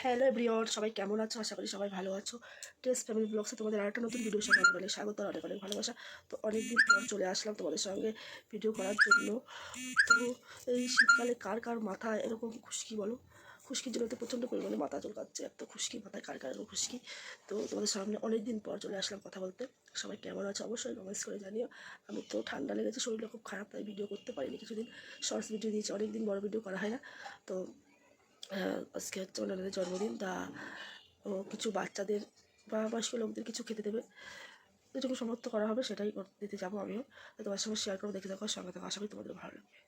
Hello everyone, সবাই কেমন আছো? আশা করি সবাই ভালো আছো। টেস্ট ফ্যামিলি ব্লগসে তোমাদের আরেকটা নতুন ভিডিও সঙ্গে অনেক স্বাগত, অনেক অনেক ভালোবাসা। তো অনেকদিন পর চলে আসলাম তোমাদের সঙ্গে ভিডিও করার জন্য। তো এই শীতকালে কার কার মাথায় এরকম খুশকি বলো? খুশকির জন্য তো প্রচণ্ড পরিমাণে মাথা চুলকাচ্ছে, এত খুশকি মাথায়, কার কার এরকম খুশকি। তো তোমাদের সামনে অনেক দিন পর চলে আসলাম কথা বলতে। সবাই কেমন আছো অবশ্যই কমেন্টস করে জানিও। আমি তো ঠান্ডা লেগেছে, শরীরটা খুব খারাপ, তাই ভিডিও করতে পারিনি। কিছুদিন শর্টস ভিডিও দিয়েছি, অনেকদিন বড় ভিডিও করা হয় না। তো আজকে হচ্ছে ওনাদের জন্মদিন, তা ও কিছু বাচ্চাদের বা বয়স্ক লোকদের কিছু খেতে দেবে, যেটুকু সমর্থ করা হবে সেটাই দিতে যাবো আমিও। তোমার সঙ্গে শেয়ার করবো, দেখে দেখো, সঙ্গে থাকো, আশা করি তোমাদের ভালো লাগবে।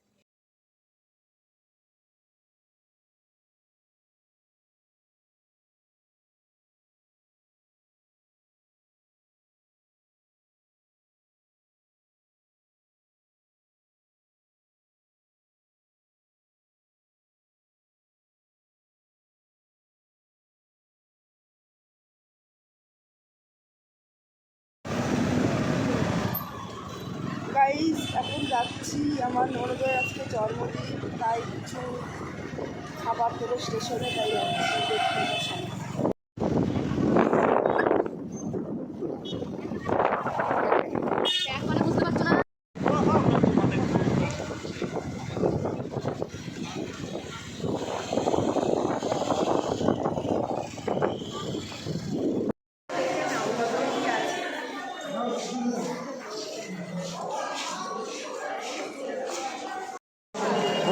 গাইস, এখন যাচ্ছি, আমার ননদের আজকে জন্মদিন, তাই কিছু খাবার দেবো স্টেশনে, তাই যাচ্ছি দেখতে সামনে।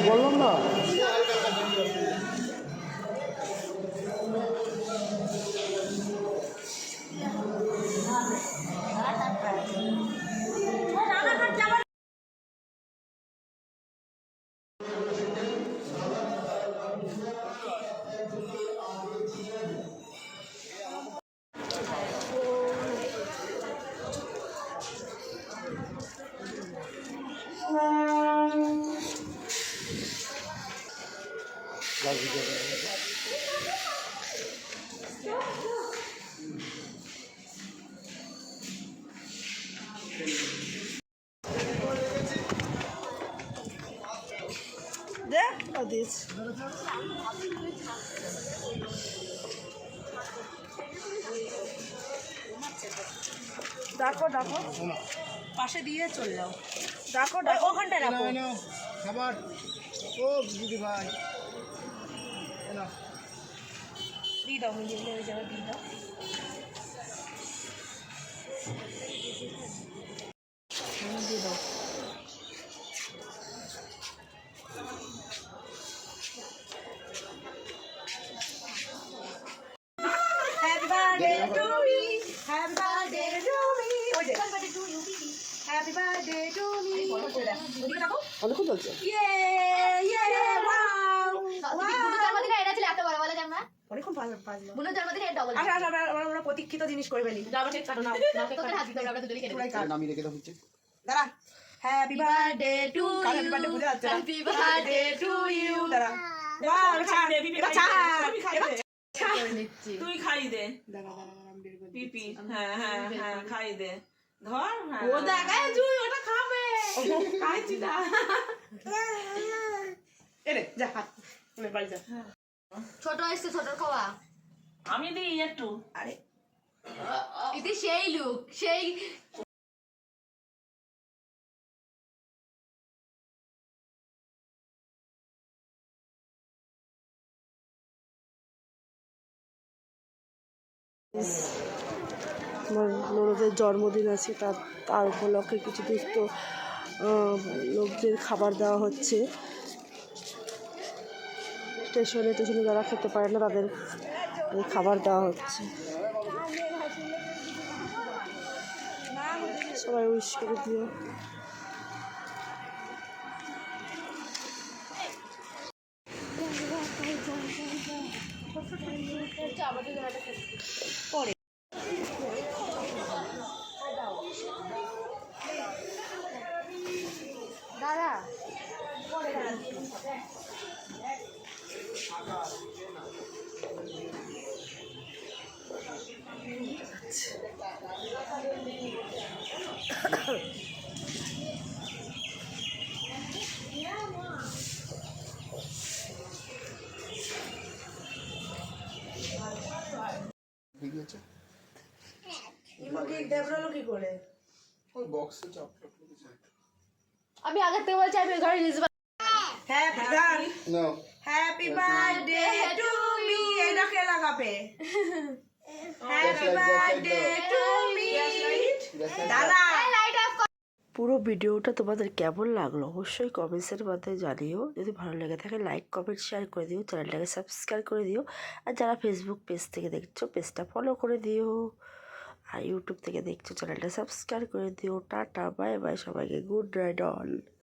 বললাম না দিস ডাকো ডাকো, পাশে দিয়ে চলে যাও। ডাকো ডাকো, ওখানটায় রাখো খাবার। ও দিদি ভাই, দিয়ে দাও, মিলিয়ে ওই জায়গায় দিয়ে দাও। দিয়ে দাও। Happy birthday to me, happy birthday to me, happy birthday to me. অনেক চলছে। অনেকক্ষণ আমরা প্রতীক্ষিত জিনিস করে ফেলি। দাঁড়া, happy birthday to happy birthday বুঝে যাচ্ছে, হ্যাপি বার্থডে টু ইউ। দাঁড়া, তুই খাই দে পিপি। হ্যাঁ হ্যাঁ হ্যাঁ, খাই দে, ধর। ও দেখায় তুই ওটা খাবে, খাইছি না। এরে যা, হাত বাড়ি যা। ছোট এসছে, ছোট খাওয়া। আমি দিই একটু। আরে ইতি সেই লুক, সেই আমার ননদের জন্মদিন আছে, তার উপলক্ষে কিছু দুস্থ লোকদের খাবার দেওয়া হচ্ছে। স্টেশনে যারা খেতে পারে না তাদের খাবার দেওয়া হচ্ছে। সবাই উইশ করে দিও। পরে দাদা দিয়েছে কি করে? ওই বক্সে চাপ আমি আগের থেকে বলছি আমি ঘরে reels now happy birthday to me, এটা কে লাগাবে? Happy birthday to me. দাদা, লাইট অফ পুরো ভিডিওটা তোমাদের কেমন লাগলো অবশ্যই কমেন্টসের মাধ্যমে জানিও। যদি ভালো লেগে থাকে লাইক কমেন্ট শেয়ার করে দিও, চ্যানেলটাকে সাবস্ক্রাইব করে দিও। আর যারা ফেসবুক পেজ থেকে দেখছো পেজটা ফলো করে দিও, আর ইউটিউব থেকে দেখছো চ্যানেলটা সাবস্ক্রাইব করে দিও। টাটা বাই বাই সবাইকে, গুড নাইট অল।